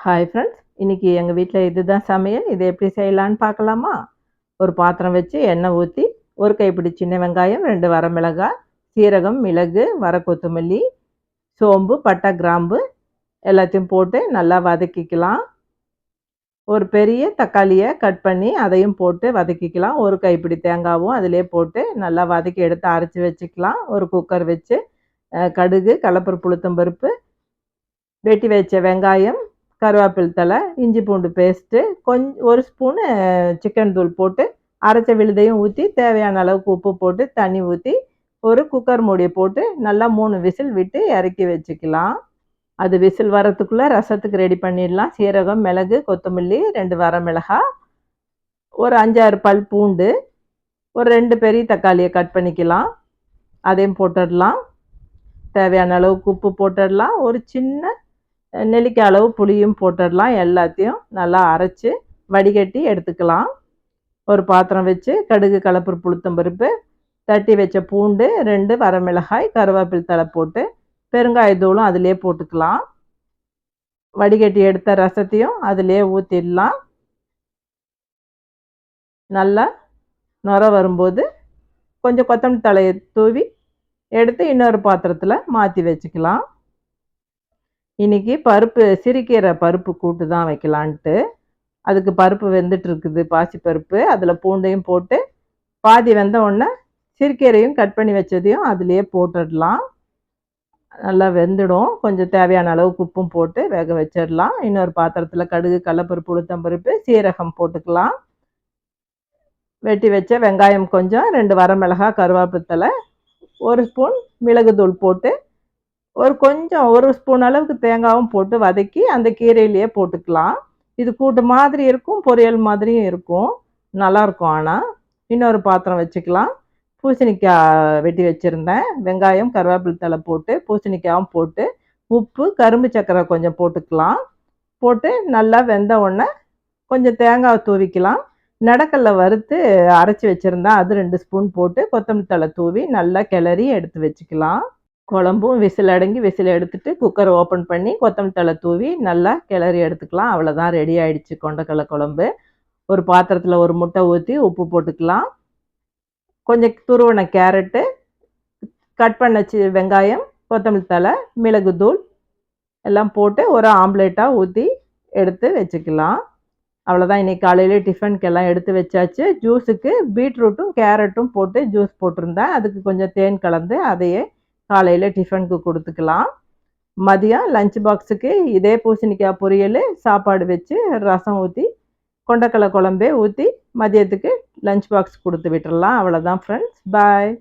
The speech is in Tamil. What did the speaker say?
ஹாய் ஃப்ரெண்ட்ஸ், இன்னைக்கு எங்கள் வீட்டில் இதுதான் சமையல். இதை எப்படி செய்யலான்னு பார்க்கலாமா? ஒரு பாத்திரம் வச்சு எண்ணெய் ஊற்றி, ஒரு கைப்பிடி சின்ன வெங்காயம், 2 வரமிளகாய், சீரகம், மிளகு, வர கொத்தமல்லி, சோம்பு, பட்டை, கிராம்பு எல்லாத்தையும் போட்டு நல்லா வதக்கிக்கலாம். ஒரு பெரிய தக்காளியை கட் பண்ணி அதையும் போட்டு வதக்கிக்கலாம். ஒரு கைப்பிடி தேங்காவும் அதிலே போட்டு நல்லா வதக்கி எடுத்து அரைச்சி வச்சுக்கலாம். ஒரு குக்கர் வச்சு கடுகு, கடலைப்பருப்பு, உளுத்தம்பருப்பு, வெட்டி வச்ச வெங்காயம், கருவேப்பிலை தழை, இஞ்சி பூண்டு பேஸ்ட்டு, ஒரு ஸ்பூனு சிக்கன் தூள் போட்டு அரைச்ச விழுதையும் ஊற்றி தேவையான அளவுக்கு உப்பு போட்டு தண்ணி ஊற்றி ஒரு குக்கர் மூடியை போட்டு நல்லா 3 விசில் விட்டு இறக்கி வச்சுக்கலாம். அது விசில் வரத்துக்குள்ளே ரசத்துக்கு ரெடி பண்ணிடலாம். சீரகம், மிளகு, கொத்தமல்லி, 2 வரமிளகாய், ஒரு 5 6 பல் பூண்டு, ஒரு 2 பெரிய தக்காளியை கட் பண்ணிக்கலாம். அதையும் போட்டுடலாம். தேவையான அளவுக்கு உப்பு போட்டுடலாம். ஒரு சின்ன நெல்லிக்காய் அளவு புளியும் போட்டுடலாம். எல்லாத்தையும் நல்லா அரைச்சி வடிகட்டி எடுத்துக்கலாம். ஒரு பாத்திரம் வச்சு கடுகு, கடலைப்பருப்பு, உளுத்தம்பருப்பு, தட்டி வச்ச பூண்டு, 2 வரமிளகாய், கருவேப்பிலை தழை போட்டு பெருங்காயத்தூளும் அதிலே போட்டுக்கலாம். வடிகட்டி எடுத்த ரசத்தையும் அதிலே ஊற்றிடலாம். நல்லா நுர வரும்போது கொஞ்சம் கொத்தமல்லி தழையை தூவி எடுத்து இன்னொரு பாத்திரத்தில் மாற்றி வச்சுக்கலாம். இன்றைக்கி சிறுகீரை பருப்பு கூட்டு தான் வைக்கலான்ட்டு. அதுக்கு பருப்பு வெந்துட்டுருக்குது, பாசிப்பருப்பு. அதில் பூண்டையும் போட்டு பாதி வெந்த உடனே சிறுகீரையும் கட் பண்ணி வச்சதையும் அதிலே போட்டுடலாம். நல்லா வெந்துடும். கொஞ்சம் தேவையான அளவுக்கு உப்பும் போட்டு வேக வச்சிடலாம். இன்னொரு பாத்திரத்தில் கடுகு, கடலைப்பருப்பு, உளுத்தம்பருப்பு, சீரகம் போட்டுக்கலாம். வெட்டி வச்ச வெங்காயம் கொஞ்சம், 2 வரமிளகாய், கருவேப்பிலை தழை, 1 ஸ்பூன் மிளகுத்தூள் போட்டு ஒரு ஸ்பூன் அளவுக்கு தேங்காயும் போட்டு வதக்கி அந்த கீரையிலேயே போட்டுக்கலாம். இது கூட்டு மாதிரி இருக்கும், பொரியல் மாதிரியும் இருக்கும், நல்லாயிருக்கும். ஆனால் இன்னொரு பாத்திரம் வச்சுக்கலாம். பூசணிக்காய் வெட்டி வச்சுருந்தேன். வெங்காயம், கருவேப்பிலை தழை போட்டு பூசணிக்காயும் போட்டு உப்பு, கரும்பு சர்க்கரை கொஞ்சம் போட்டுக்கலாம். போட்டு நல்லா வெந்த உடனே கொஞ்சம் தேங்காய் தூவிக்கலாம். நடக்கல்ல வறுத்து அரைச்சி வச்சுருந்தேன், அது 2 ஸ்பூன் போட்டு கொத்தமல்லி தழை தூவி நல்லா கிளறி எடுத்து வச்சுக்கலாம். குழம்பும் விசில் எடுத்துட்டு குக்கரை ஓப்பன் பண்ணி கொத்தமல்லி தழை தூவி நல்லா கிளறி எடுத்துக்கலாம். அவ்வளோதான், ரெடி ஆகிடுச்சு கொண்டக்கடலை குழம்பு. ஒரு பாத்திரத்தில் ஒரு முட்டை ஊற்றி உப்பு போட்டுக்கலாம். கொஞ்சம் துருவன கேரட்டு, கட் பண்ண வெங்காயம், கொத்தமல்லி தழை, மிளகுத்தூள் எல்லாம் போட்டு ஒரு ஆம்லேட்டாக ஊற்றி எடுத்து வச்சுக்கலாம். அவ்வளோதான், இன்றைக்கி காலையில் டிஃபனுக்கெல்லாம் எடுத்து வச்சாச்சு. ஜூஸுக்கு பீட்ரூட்டும் கேரட்டும் போட்டு ஜூஸ் போட்டிருந்தேன். அதுக்கு கொஞ்சம் தேன் கலந்து அதையே காலையில் டிஃபனுக்கு கொடுத்துக்கலாம். மதியம் லஞ்ச் பாக்ஸுக்கு இதே பூசணிக்காய் பொரியல், சாப்பாடு வச்சு ரசம் ஊற்றி கொண்டக்கடலை குழம்பே ஊற்றி மதியத்துக்கு லஞ்ச் பாக்ஸ் கொடுத்து விட்டுறலாம். அவ்வளோதான் ஃப்ரெண்ட்ஸ், பாய்.